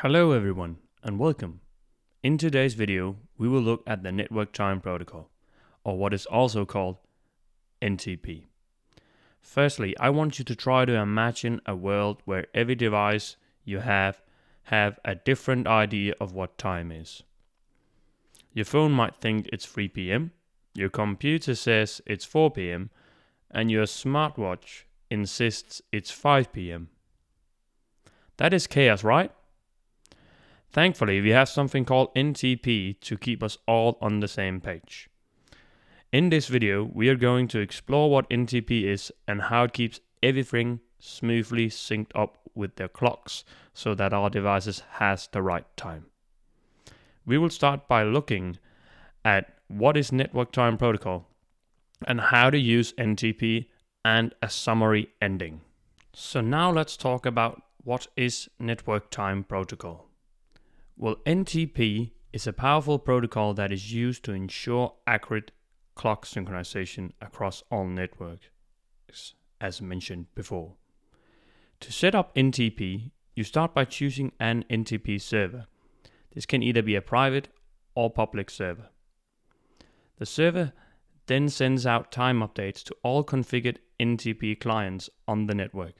Hello everyone and welcome. In today's video, we will look at the Network Time Protocol, or what is also called NTP. Firstly, I want you to try to imagine a world where every device you have a different idea of what time is. Your phone might think it's 3 p.m., your computer says it's 4 p.m., and your smartwatch insists it's 5 p.m. That is chaos, right? Thankfully, we have something called NTP to keep us all on the same page. In this video, we are going to explore what NTP is and how it keeps everything smoothly synced up with their clocks so that our devices has the right time. We will start by looking at what is Network Time Protocol and how to use NTP and a summary ending. So now let's talk about what is Network Time Protocol. Well, NTP is a powerful protocol that is used to ensure accurate clock synchronization across all networks, as mentioned before. To set up NTP, you start by choosing an NTP server. This can either be a private or public server. The server then sends out time updates to all configured NTP clients on the network.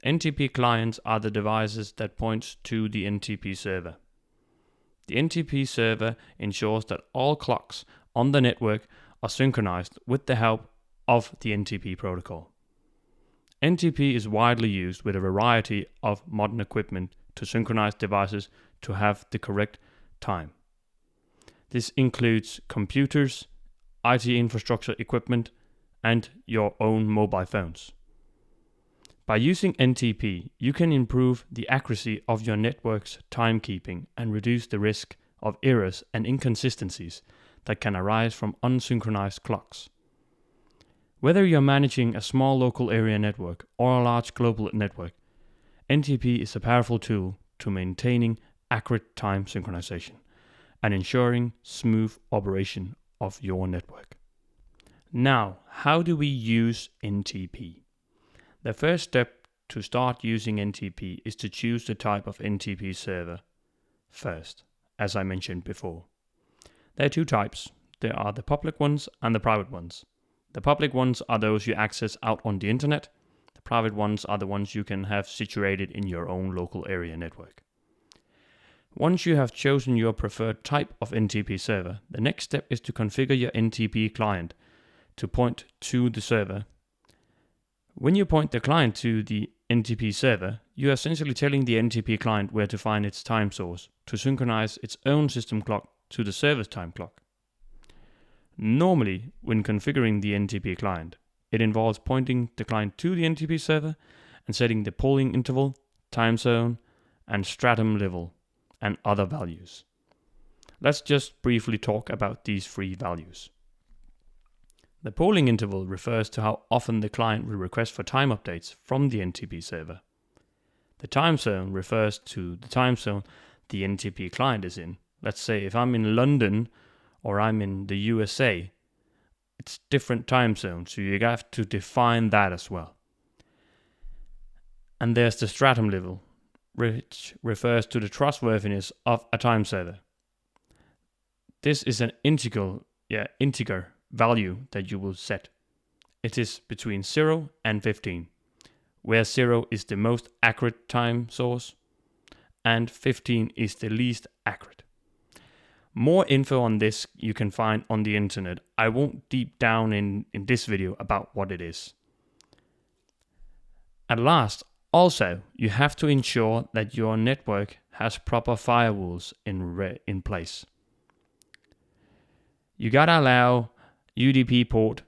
NTP clients are the devices that point to the NTP server. The NTP server ensures that all clocks on the network are synchronized with the help of the NTP protocol. NTP is widely used with a variety of modern equipment to synchronize devices to have the correct time. This includes computers, IT infrastructure equipment, and your own mobile phones. By using NTP, you can improve the accuracy of your network's timekeeping and reduce the risk of errors and inconsistencies that can arise from unsynchronized clocks. Whether you're managing a small local area network or a large global network, NTP is a powerful tool to maintaining accurate time synchronization and ensuring smooth operation of your network. Now, how do we use NTP? The first step to start using NTP is to choose the type of NTP server first, as I mentioned before. There are two types. There are the public ones and the private ones. The public ones are those you access out on the internet. The private ones are the ones you can have situated in your own local area network. Once you have chosen your preferred type of NTP server, the next step is to configure your NTP client to point to the server. When you point the client to the NTP server, you are essentially telling the NTP client where to find its time source to synchronize its own system clock to the server's time clock. Normally, when configuring the NTP client, it involves pointing the client to the NTP server and setting the polling interval, time zone, and stratum level, and other values. Let's just briefly talk about these three values. The polling interval refers to how often the client will request for time updates from the NTP server. The time zone refers to the time zone the NTP client is in. Let's say if I'm in London or I'm in the USA, it's different time zones, so you have to define that as well. And there's the stratum level, which refers to the trustworthiness of a time server. This is an integer value that you will set. It is between 0 and 15, where 0 is the most accurate time source and 15 is the least accurate. More info on this you can find on the internet. I won't deep down in this video about what it is. At last, also, you have to ensure that your network has proper firewalls in place. You gotta allow UDP port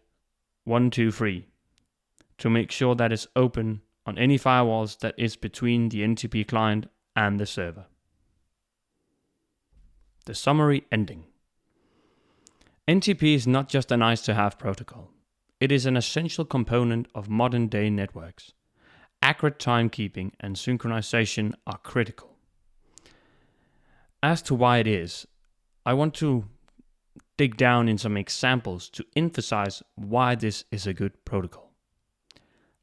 123 to make sure that it's open on any firewalls that is between the NTP client and the server. The summary ending. NTP is not just a nice to have protocol. It is an essential component of modern day networks. Accurate timekeeping and synchronization are critical. As to why it is, I want to dig down in some examples to emphasize why this is a good protocol.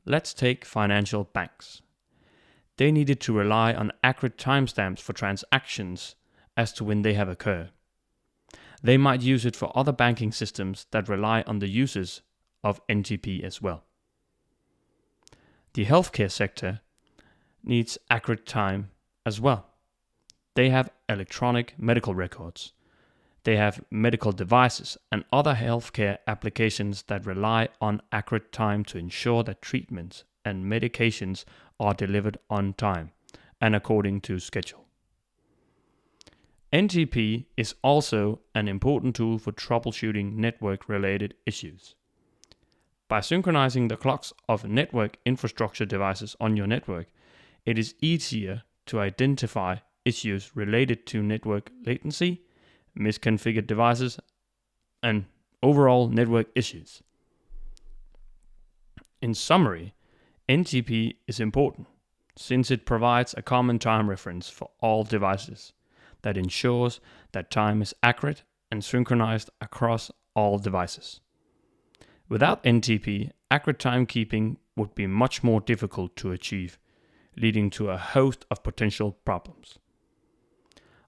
Let's take financial banks. they needed to rely on accurate timestamps for transactions as to when they have occurred. They might use it for other banking systems that rely on the uses of NTP as well. The healthcare sector needs accurate time as well. They have electronic medical records. They have medical devices and other healthcare applications that rely on accurate time to ensure that treatments and medications are delivered on time and according to schedule. NTP is also an important tool for troubleshooting network-related issues. By synchronizing the clocks of network infrastructure devices on your network, it is easier to identify issues related to network latency, misconfigured devices, and overall network issues. In summary, NTP is important since it provides a common time reference for all devices that ensures that time is accurate and synchronized across all devices. Without NTP, accurate timekeeping would be much more difficult to achieve, leading to a host of potential problems.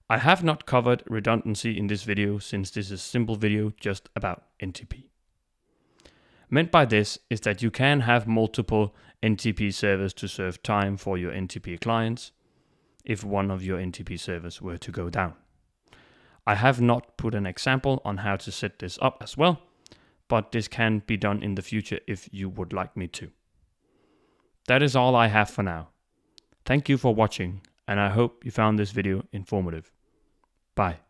I have not covered redundancy in this video since this is a simple video just about NTP. Meant by this is that you can have multiple NTP servers to serve time for your NTP clients if one of your NTP servers were to go down. I have not put an example on how to set this up as well, but this can be done in the future if you would like me to. That is all I have for now. Thank you for watching, and I hope you found this video informative. Bye.